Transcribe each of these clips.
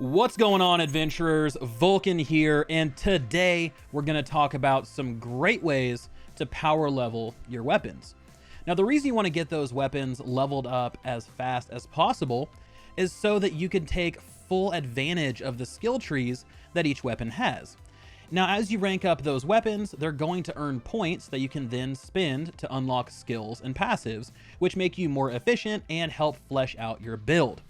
What's going on, adventurers? Vulkan here, and today we're going to talk about some great ways to power level your weapons. Now, the reason you want to get those weapons leveled up as fast as possible is so that you can take full advantage of the skill trees that each weapon has. Now, as you rank up those weapons, they're going to earn points that you can then spend to unlock skills and passives, which make you more efficient and help flesh out your build.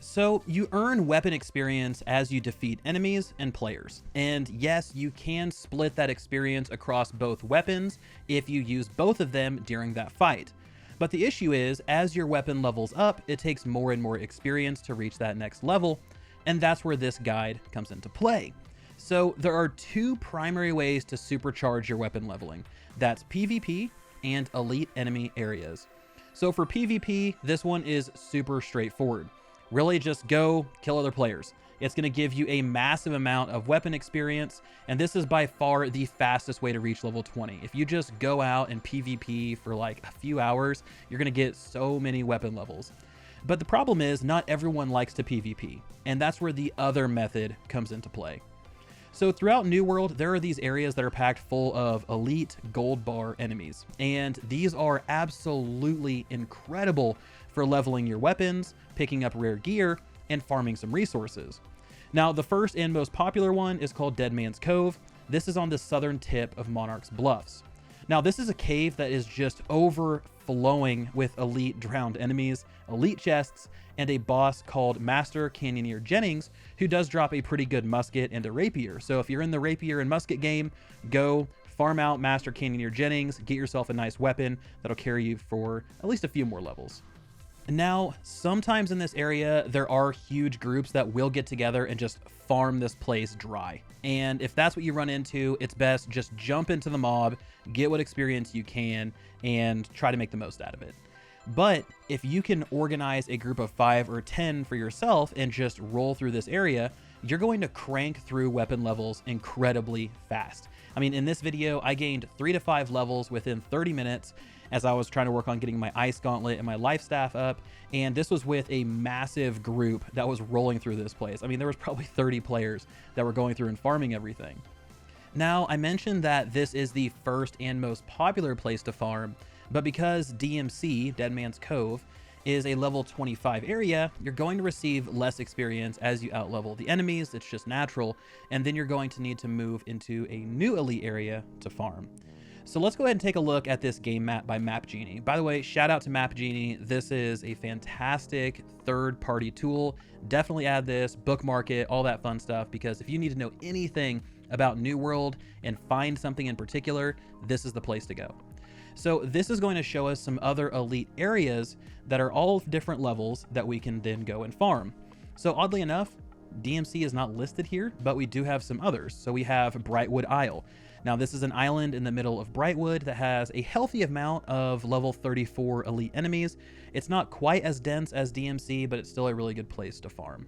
So you earn weapon experience as you defeat enemies and players. And yes, you can split that experience across both weapons if you use both of them during that fight. But the issue is, as your weapon levels up, it takes more and more experience to reach that next level, and that's where this guide comes into play. So there are two primary ways to supercharge your weapon leveling. That's PvP and elite enemy areas. So for PvP, this one is super straightforward. Really just go kill other players. It's going to give you a massive amount of weapon experience, and this is by far the fastest way to reach level 20. If you just go out and PvP for like a few hours, you're going to get so many weapon levels. But the problem is not everyone likes to PvP, and that's where the other method comes into play. So throughout New World, there are these areas that are packed full of elite gold bar enemies, and these are absolutely incredible for leveling your weapons, picking up rare gear, and farming some resources. Now, the first and most popular one is called Dead Man's Cove. This is on the southern tip of Monarch's Bluffs. Now, this is a cave that is just overflowing with elite drowned enemies, elite chests, and a boss called Master Cannoneer Jennings, who does drop a pretty good musket and a rapier. So if you're in the rapier and musket game, go farm out Master Cannoneer Jennings, get yourself a nice weapon that'll carry you for at least a few more levels. Now, sometimes in this area, there are huge groups that will get together and just farm this place dry. And if that's what you run into, it's best just jump into the mob, get what experience you can, and try to make the most out of it. But if you can organize a group of 5 or 10 for yourself and just roll through this area, you're going to crank through weapon levels incredibly fast. I mean, in this video, I gained 3 to 5 levels within 30 minutes as I was trying to work on getting my ice gauntlet and my life staff up. And this was with a massive group that was rolling through this place. I mean, there was probably 30 players that were going through and farming everything. Now, I mentioned that this is the first and most popular place to farm, but because DMC, Dead Man's Cove, is a level 25 area, you're going to receive less experience as you outlevel the enemies. It's just natural. And then you're going to need to move into a new elite area to farm. So let's go ahead and take a look at this game map by Map Genie. By the way, shout out to Map Genie. This is a fantastic third-party tool. Definitely add this, bookmark it, all that fun stuff, because if you need to know anything about New World and find something in particular, this is the place to go. So this is going to show us some other elite areas that are all different levels that we can then go and farm. So oddly enough, DMC is not listed here, but we do have some others. So we have Brightwood Isle. Now, this is an island in the middle of Brightwood that has a healthy amount of level 34 elite enemies. It's not quite as dense as DMC, but it's still a really good place to farm.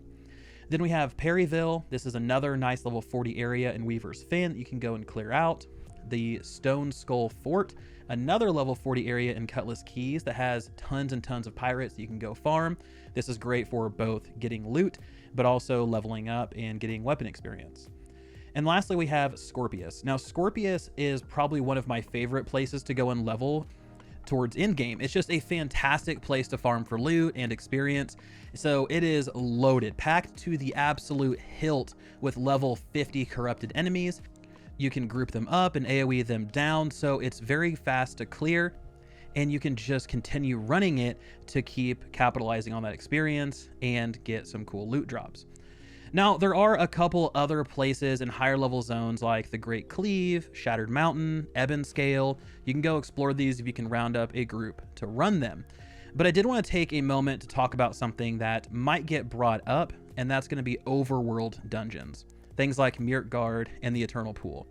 Then we have Perryville. This is another nice level 40 area in Weaver's Fen that you can go and clear out. The Stone Skull Fort, another level 40 area in Cutlass Keys that has tons and tons of pirates that you can go farm. This is great for both getting loot, but also leveling up and getting weapon experience. And lastly, we have Scorpius. Now, Scorpius is probably one of my favorite places to go and level towards endgame. It's just a fantastic place to farm for loot and experience. So it is loaded, packed to the absolute hilt with level 50 corrupted enemies. You can group them up and AoE them down, so it's very fast to clear, and you can just continue running it to keep capitalizing on that experience and get some cool loot drops. Now, there are a couple other places in higher level zones like the Great Cleave, Shattered Mountain, Ebon Scale. You can go explore these if you can round up a group to run them. But I did want to take a moment to talk about something that might get brought up, and that's going to be Overworld Dungeons. Things like Mirkgard and the Eternal Pool.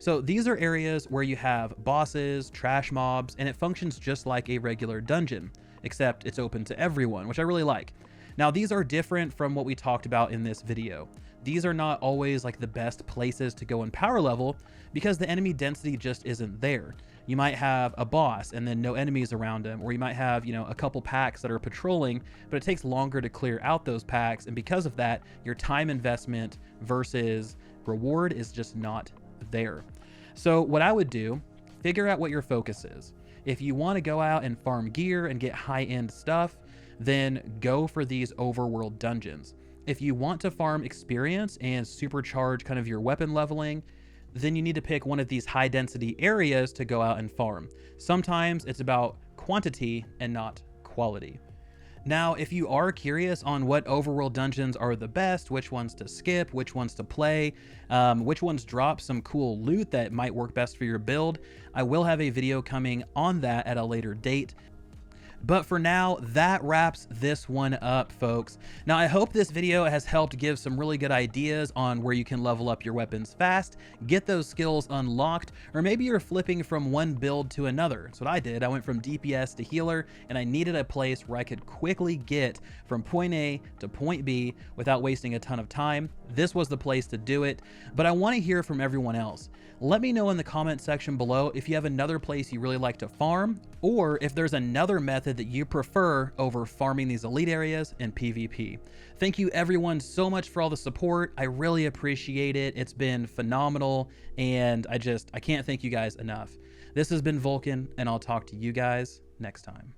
So these are areas where you have bosses, trash mobs, and it functions just like a regular dungeon, except it's open to everyone, which I really like. Now, these are different from what we talked about in this video. These are not always like the best places to go in power level because the enemy density just isn't there. You might have a boss and then no enemies around him, or you might have, you know, a couple packs that are patrolling, but it takes longer to clear out those packs. And because of that, your time investment versus reward is just not there. So what I would do, figure out what your focus is. If you want to go out and farm gear and get high-end stuff, then go for these overworld dungeons. If you want to farm experience and supercharge kind of your weapon leveling, then you need to pick one of these high density areas to go out and farm. Sometimes it's about quantity and not quality. Now, if you are curious on what overworld dungeons are the best, which ones to skip, which ones to play, which ones drop some cool loot that might work best for your build, I will have a video coming on that at a later date. But for now, that wraps this one up, folks. Now, I hope this video has helped give some really good ideas on where you can level up your weapons fast, get those skills unlocked, or maybe you're flipping from one build to another. That's what I did. I went from DPS to healer, and I needed a place where I could quickly get from point A to point B without wasting a ton of time. This was the place to do it, but I want to hear from everyone else. Let me know in the comment section below if you have another place you really like to farm, or if there's another method that you prefer over farming these elite areas in PvP. Thank you everyone so much for all the support. I really appreciate it. It's been phenomenal, and I can't thank you guys enough. This has been Vulkan, and I'll talk to you guys next time.